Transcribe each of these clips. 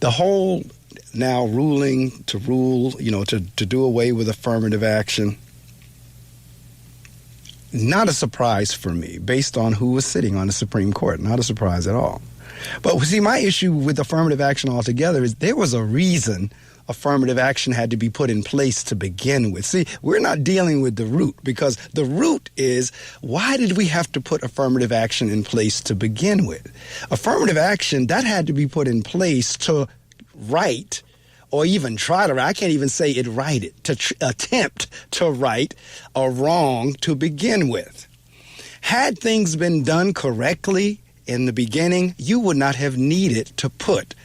The whole now ruling to rule, to do away with affirmative action, not a surprise for me based on who was sitting on the Supreme Court. Not a surprise at all. But see, my issue with affirmative action altogether is there was a reason affirmative action had to be put in place to begin with. See, we're not dealing with the root, because the root is, why did we have to put affirmative action in place to begin with? Affirmative action, that had to be put in place to right, or even try to, I can't even say it righted, to attempt to right a wrong to begin with. Had things been done correctly in the beginning, you would not have needed to put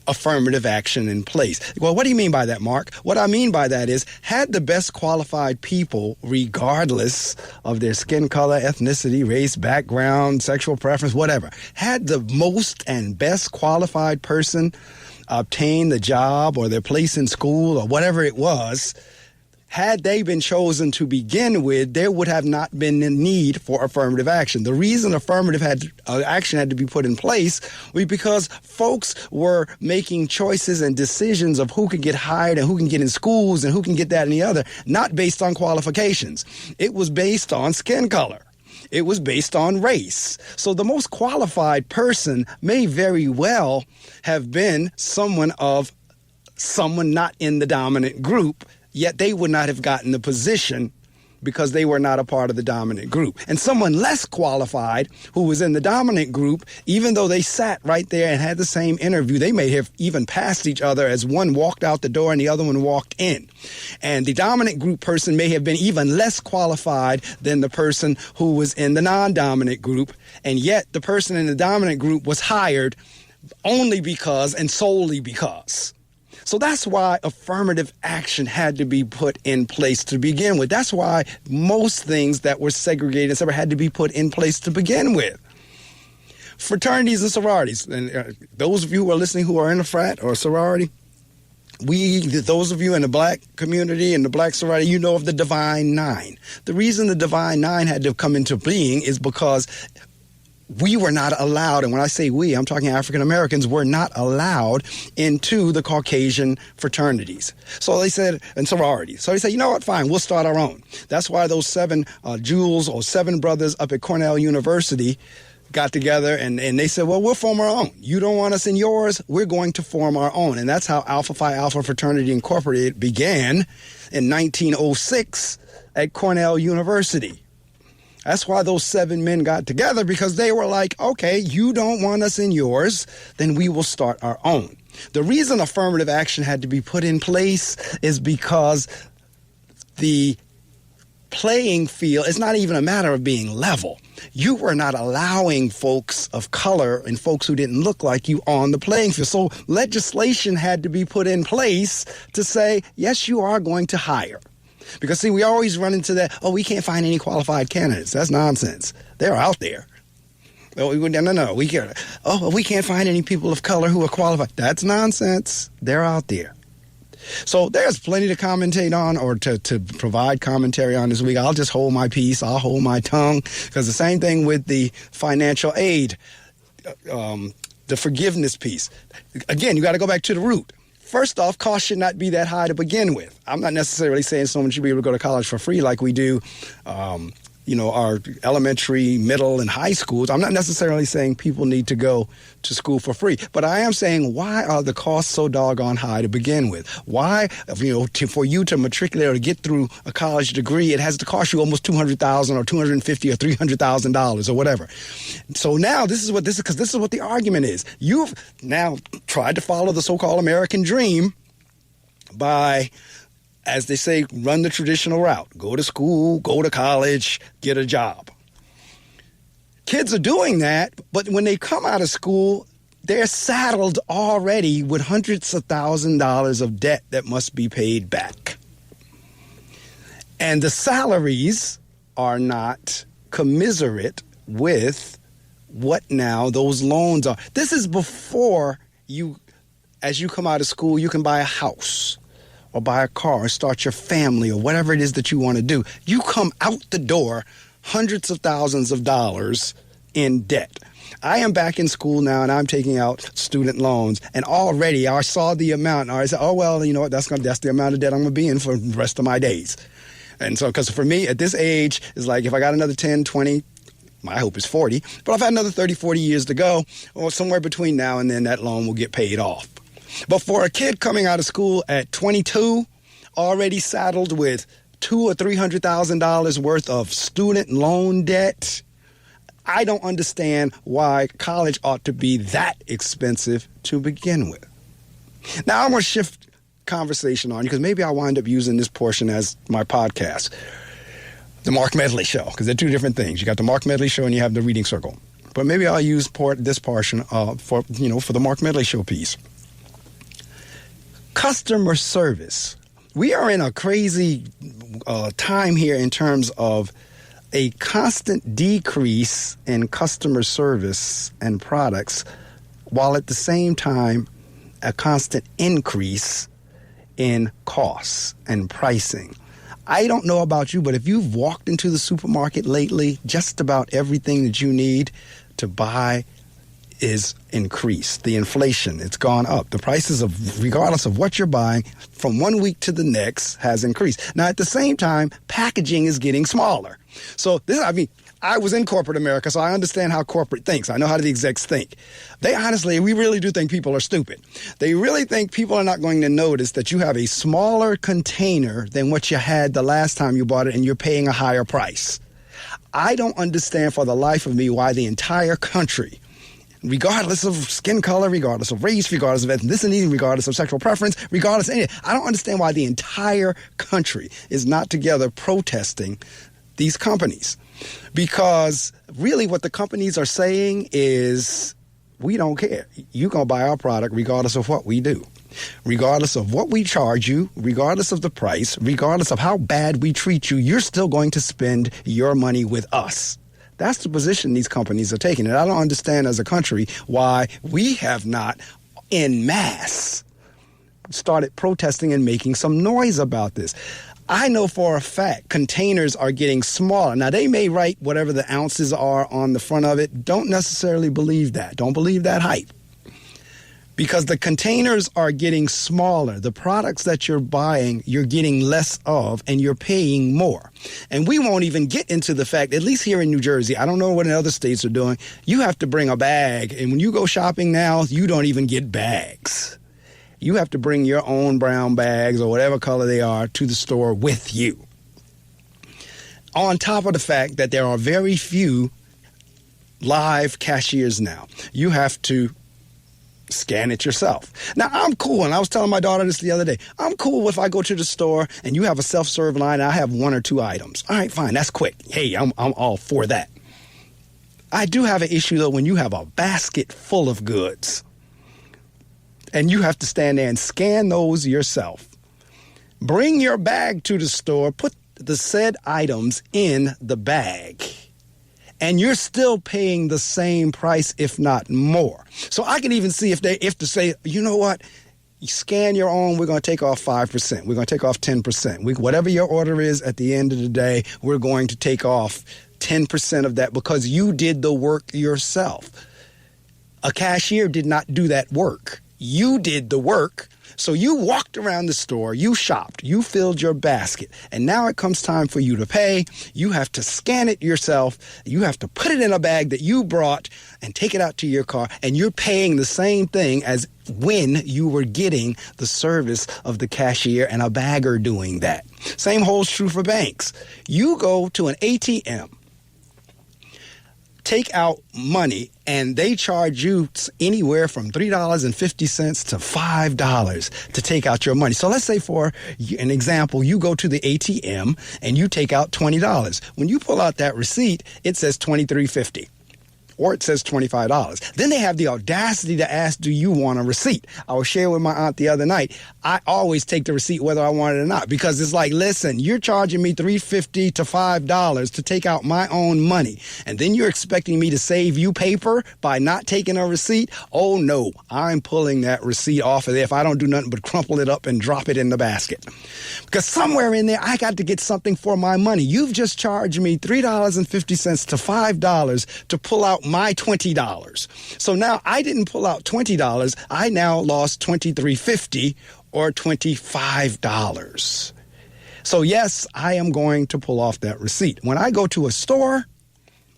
affirmative action in place. Well, what do you mean by that, Mark? What I mean by that is, had the best qualified people, regardless of their skin color, ethnicity, race, background, sexual preference, whatever, had the most and best qualified person obtain the job or their place in school or whatever it was, had they been chosen to begin with, there would have not been the need for affirmative action. The reason affirmative action had to be put in place was because folks were making choices and decisions of who could get hired and who can get in schools and who can get that and the other, not based on qualifications. It was based on skin color. It was based on race. So the most qualified person may very well have been someone not in the dominant group, yet they would not have gotten the position because they were not a part of the dominant group. And someone less qualified who was in the dominant group, even though they sat right there and had the same interview, they may have even passed each other as one walked out the door and the other one walked in. And the dominant group person may have been even less qualified than the person who was in the non-dominant group. And yet the person in the dominant group was hired only because and solely because. So that's why affirmative action had to be put in place to begin with. That's why most things that were segregated had to be put in place to begin with. Fraternities and sororities, and those of you who are listening who are in a frat or a sorority, those of you in the black community and the black sorority, you know of the Divine Nine. The reason the Divine Nine had to come into being is because we were not allowed, and when I say we, I'm talking African Americans, were not allowed into the Caucasian fraternities. So they said, and sororities. So they said, you know what, fine, we'll start our own. That's why those seven Jules or seven brothers up at Cornell University got together and they said, well, we'll form our own. You don't want us in yours, we're going to form our own. And that's how Alpha Phi Alpha Fraternity Incorporated began in 1906 at Cornell University. That's why those seven men got together, because they were like, okay, you don't want us in yours, then we will start our own. The reason affirmative action had to be put in place is because the playing field is not even a matter of being level. You were not allowing folks of color and folks who didn't look like you on the playing field. So legislation had to be put in place to say, yes, you are going to hire. Because, see, we always run into that, we can't find any qualified candidates. That's nonsense. They're out there. No, we can't find any people of color who are qualified. That's nonsense. They're out there. So there's plenty to commentate on or to provide commentary on this week. I'll just hold my peace. I'll hold my tongue, because the same thing with the financial aid, the forgiveness piece. Again, you got to go back to the root. First off, cost should not be that high to begin with. I'm not necessarily saying someone should be able to go to college for free like we do, our elementary, middle, and high schools. I'm not necessarily saying people need to go to school for free. But I am saying, why are the costs so doggone high to begin with? Why, for you to matriculate or to get through a college degree, it has to cost you almost $200,000 or $250,000 or $300,000 or whatever. So now this is what the argument is. You've now tried to follow the so-called American dream by, as they say, run the traditional route. Go to school, go to college, get a job. Kids are doing that, but when they come out of school, they're saddled already with hundreds of thousands of debt that must be paid back. And the salaries are not commensurate with what now those loans are. This is before as you come out of school, you can buy a house or buy a car or start your family or whatever it is that you want to do. You come out the door hundreds of thousands of dollars in debt. I am back in school now, and I'm taking out student loans. And already I saw the amount. And I said, oh, well, you know what? That's the amount of debt I'm going to be in for the rest of my days. And so, because for me, at this age, it's like if I got another 10, 20, my hope is 40, but I've had another 30, 40 years to go, or somewhere between now and then that loan will get paid off. But for a kid coming out of school at 22, already saddled with $200,000 or $300,000 worth of student loan debt, I don't understand why college ought to be that expensive to begin with. Now, I'm going to shift conversation on you because maybe I'll wind up using this portion as my podcast, the Mark Medley Show, because they're two different things. You got the Mark Medley Show and you have the Reading Circle. But maybe I'll use this portion for the Mark Medley Show piece. Customer service. We are in a crazy time here in terms of a constant decrease in customer service and products, while at the same time a constant increase in costs and pricing. I don't know about you, but if you've walked into the supermarket lately, just about everything that you need to buy is increased. The inflation, it's gone up. The prices of, regardless of what you're buying, from one week to the next has increased. Now, at the same time, packaging is getting smaller. So I was in corporate America, so I understand how corporate thinks. I know how the execs think. We really do think people are stupid. They really think people are not going to notice that you have a smaller container than what you had the last time you bought it, and you're paying a higher price. I don't understand for the life of me why the entire country, regardless of skin color, regardless of race, regardless of ethnicity, regardless of sexual preference, regardless of anything, I don't understand why the entire country is not together protesting these companies. Because really what the companies are saying is, we don't care. You're going to buy our product regardless of what we do. Regardless of what we charge you, regardless of the price, regardless of how bad we treat you, you're still going to spend your money with us. That's the position these companies are taking. And I don't understand as a country why we have not, en masse, started protesting and making some noise about this. I know for a fact containers are getting smaller. Now, they may write whatever the ounces are on the front of it. Don't necessarily believe that. Don't believe that hype. Because the containers are getting smaller. The products that you're buying, you're getting less of, and you're paying more. And we won't even get into the fact, at least here in New Jersey, I don't know what in other states are doing, you have to bring a bag. And when you go shopping now, you don't even get bags. You have to bring your own brown bags or whatever color they are to the store with you. On top of the fact that there are very few live cashiers now. You have to scan it yourself. Now, I'm cool, and I was telling my daughter this the other day. I'm cool if I go to the store and you have a self-serve line and I have one or two items. All right, fine, that's quick. Hey, I'm all for that. I do have an issue, though, when you have a basket full of goods and you have to stand there and scan those yourself. Bring your bag to the store, put the said items in the bag, and you're still paying the same price, if not more. So I can even see if to say, you know what, you scan your own, we're going to take off 5%. We're going to take off 10%. Whatever your order is at the end of the day, we're going to take off 10% of that because you did the work yourself. A cashier did not do that work. You did the work. So you walked around the store, you shopped, you filled your basket, and now it comes time for you to pay. You have to scan it yourself. You have to put it in a bag that you brought and take it out to your car, and you're paying the same thing as when you were getting the service of the cashier and a bagger doing that. Same holds true for banks. You go to an ATM, take out money, and they charge you anywhere from $3.50 to $5 to take out your money. So let's say, for an example, you go to the ATM and you take out $20. When you pull out that receipt, it says $23.50. Or it says $25. Then they have the audacity to ask, do you want a receipt? I was sharing with my aunt the other night. I always take the receipt whether I want it or not, because it's like, listen, you're charging me $3.50 to $5 to take out my own money. And then you're expecting me to save you paper by not taking a receipt? Oh, no, I'm pulling that receipt off of there if I don't do nothing but crumple it up and drop it in the basket. Because somewhere in there, I got to get something for my money. You've just charged me $3.50 to $5 to pull out my $20. So now I didn't pull out $20. I now lost $23.50 or $25. So yes, I am going to pull off that receipt. When I go to a store,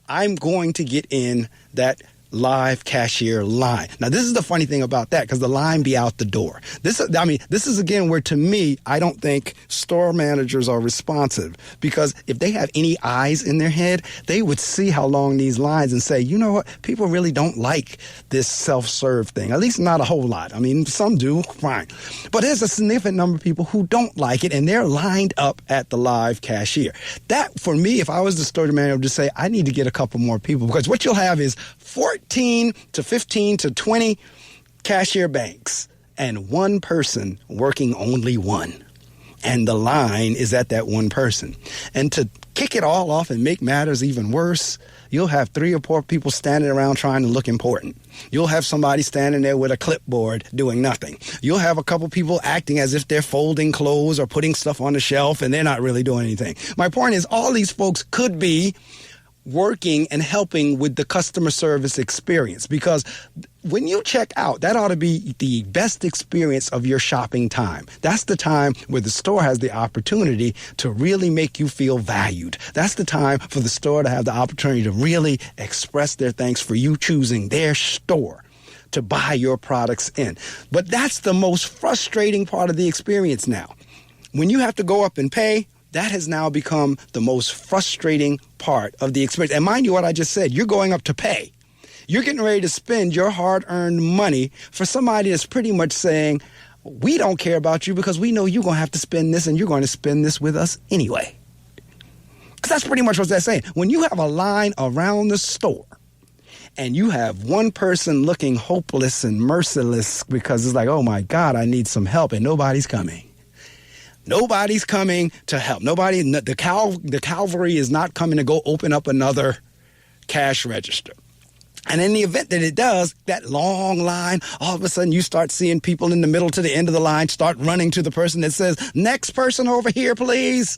I'm going to get in that live cashier line. Now, this is the funny thing about that, because the line be out the door. This is again where, to me, I don't think store managers are responsive, because if they have any eyes in their head, they would see how long these lines and say, you know what, people really don't like this self-serve thing. At least not a whole lot. I mean, some do, fine. But there's a significant number of people who don't like it, and they're lined up at the live cashier. That, for me, if I was the store manager, I would just say, I need to get a couple more people, because what you'll have is 14 to 15 to 20 cashier banks and one person working only one. And the line is at that one person. And to kick it all off and make matters even worse, you'll have 3 or 4 people standing around trying to look important. You'll have somebody standing there with a clipboard doing nothing. You'll have a couple people acting as if they're folding clothes or putting stuff on the shelf, and they're not really doing anything. My point is, all these folks could be working and helping with the customer service experience, because when you check out, that ought to be the best experience of your shopping time. That's the time where the store has the opportunity to really make you feel valued. That's the time for the store to have the opportunity to really express their thanks for you choosing their store to buy your products in. But that's the most frustrating part of the experience now. When you have to go up and pay, that has now become the most frustrating part of the experience. And mind you, what I just said, you're going up to pay. You're getting ready to spend your hard-earned money for somebody that's pretty much saying, we don't care about you because we know you're going to have to spend this, and you're going to spend this with us anyway. Because that's pretty much what they're saying. When you have a line around the store and you have one person looking hopeless and merciless because it's like, oh my God, I need some help, and nobody's coming. Nobody's coming to help. The cavalry is not coming to go open up another cash register. And in the event that it does, that long line, all of a sudden you start seeing people in the middle to the end of the line start running to the person that says, next person over here, please.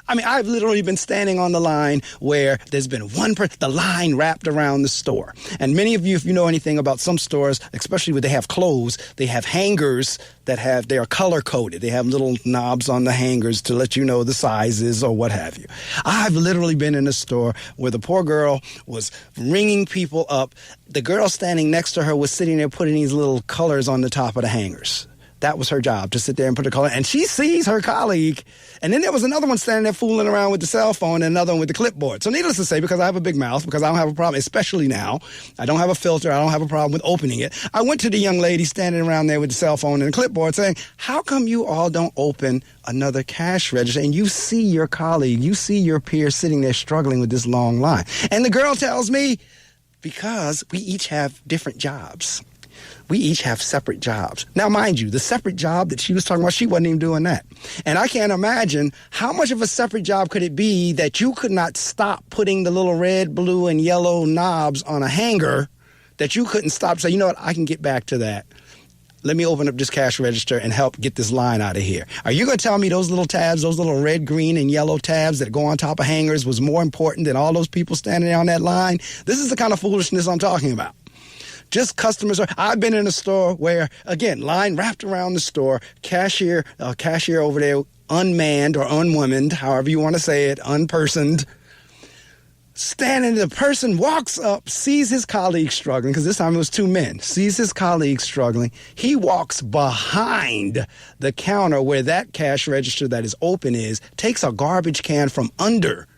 I mean, I've literally been standing on the line where there's been one person, the line wrapped around the store. And many of you, if you know anything about some stores, especially when they have clothes, they have hangers they are color coded. They have little knobs on the hangers to let you know the sizes or what have you. I've literally been in a store where the poor girl was ringing people up. The girl standing next to her was sitting there putting these little colors on the top of the hangers. That was her job, to sit there and put a color. And she sees her colleague. And then there was another one standing there fooling around with the cell phone, and another one with the clipboard. So needless to say, because I have a big mouth, because I don't have a problem, especially now, I don't have a filter, I don't have a problem with opening it, I went to the young lady standing around there with the cell phone and the clipboard saying, how come you all don't open another cash register? And you see your colleague, you see your peer sitting there struggling with this long line. And the girl tells me, because we each have different jobs. We each have separate jobs. Now, mind you, the separate job that she was talking about, she wasn't even doing that. And I can't imagine how much of a separate job could it be that you could not stop putting the little red, blue, and yellow knobs on a hanger, that you couldn't stop and say, you know what, I can get back to that. Let me open up this cash register and help get this line out of here. Are you going to tell me those little tabs, those little red, green, and yellow tabs that go on top of hangers was more important than all those people standing on that line? This is the kind of foolishness I'm talking about. Just customers I've been in a store where, again, line wrapped around the store, cashier over there, unmanned or unwomaned, however you want to say it, unpersoned, standing, the person walks up, sees his colleague struggling, because this time it was 2 men, sees his colleague struggling. He walks behind the counter where that cash register that is open is, takes a garbage can from under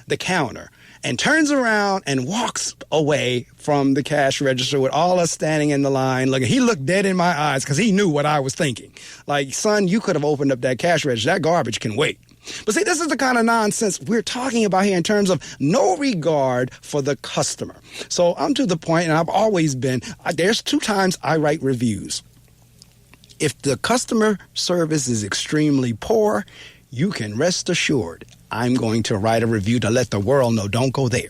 the counter, and turns around and walks away from the cash register with all us standing in the line. He looked dead in my eyes because he knew what I was thinking. Like, son, you could have opened up that cash register. That garbage can wait. But see, this is the kind of nonsense we're talking about here in terms of no regard for the customer. So I'm to the point, and I've always been, there's 2 times I write reviews. If the customer service is extremely poor, you can rest assured I'm going to write a review to let the world know, don't go there.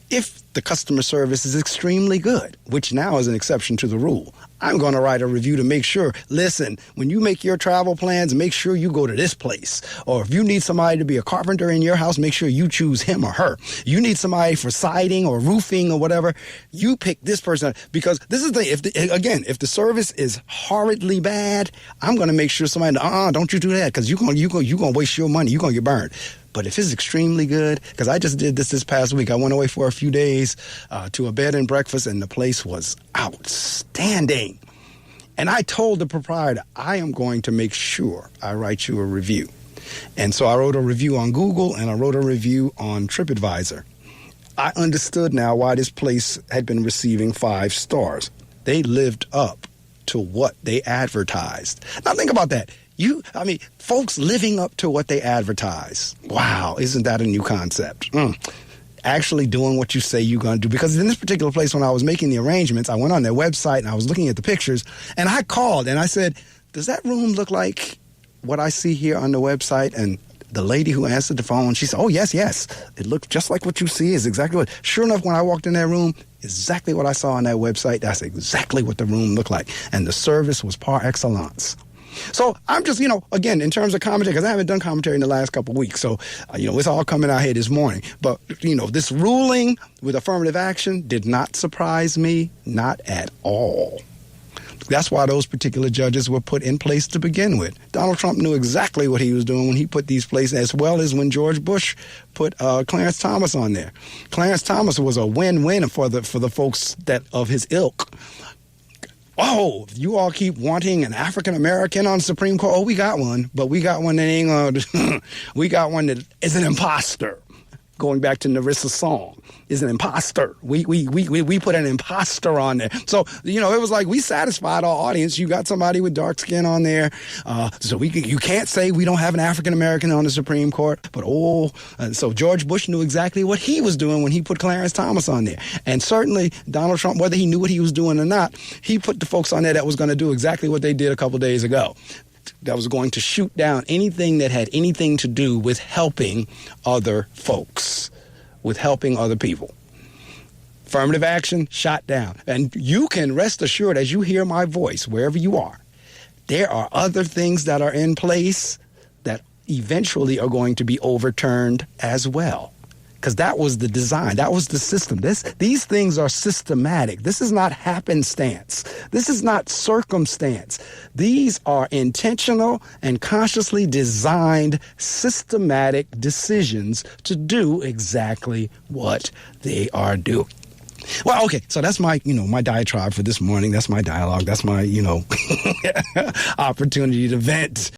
If the customer service is extremely good, which now is an exception to the rule, I'm going to write a review to make sure, listen, when you make your travel plans, make sure you go to this place. Or if you need somebody to be a carpenter in your house, make sure you choose him or her. You need somebody for siding or roofing or whatever, you pick this person. Because this is the thing, if the service is horridly bad, I'm going to make sure somebody, don't you do that, because you're going to waste your money. You're going to get burned. But if it's extremely good, because I just did this past week, I went away for a few days to a bed and breakfast, and the place was outstanding. And I told the proprietor, I am going to make sure I write you a review. And so I wrote a review on Google, and I wrote a review on TripAdvisor. I understood now why this place had been receiving 5 stars. They lived up to what they advertised. Now think about that. Folks living up to what they advertise. Wow, isn't that a new concept? Actually doing what you say you're going to do. Because in this particular place, when I was making the arrangements, I went on their website and I was looking at the pictures, and I called and I said, does that room look like what I see here on the website? And the lady who answered the phone, she said, oh, yes. It looked just like what you see is exactly what. Sure enough, when I walked in that room, exactly what I saw on that website, that's exactly what the room looked like. And the service was par excellence. So I'm just, again, in terms of commentary, because I haven't done commentary in the last couple of weeks. So, it's all coming out here this morning. But, this ruling with affirmative action did not surprise me, not at all. That's why those particular judges were put in place to begin with. Donald Trump knew exactly what he was doing when he put these places, as well as when George Bush put Clarence Thomas on there. Clarence Thomas was a win-win for the folks that of his ilk. Oh, you all keep wanting an African-American on Supreme Court. Oh, we got one, but we got one that ain't we got one that is an imposter. Going back to Narissa's song, is an imposter. We put an imposter on there. So, it was like we satisfied our audience. You got somebody with dark skin on there. So you can't say we don't have an African-American on the Supreme Court. But, so George Bush knew exactly what he was doing when he put Clarence Thomas on there. And certainly Donald Trump, whether he knew what he was doing or not, he put the folks on there that was going to do exactly what they did a couple days ago. That was going to shoot down anything that had anything to do with helping other folks, with helping other people. Affirmative action, shot down. And you can rest assured, as you hear my voice, wherever you are, there are other things that are in place that eventually are going to be overturned as well. Because that was the design. That was the system. These things are systematic. This is not happenstance. This is not circumstance. These are intentional and consciously designed systematic decisions to do exactly what they are doing. Well, okay, so that's my, my diatribe for this morning. That's my dialogue. That's my, opportunity to vent.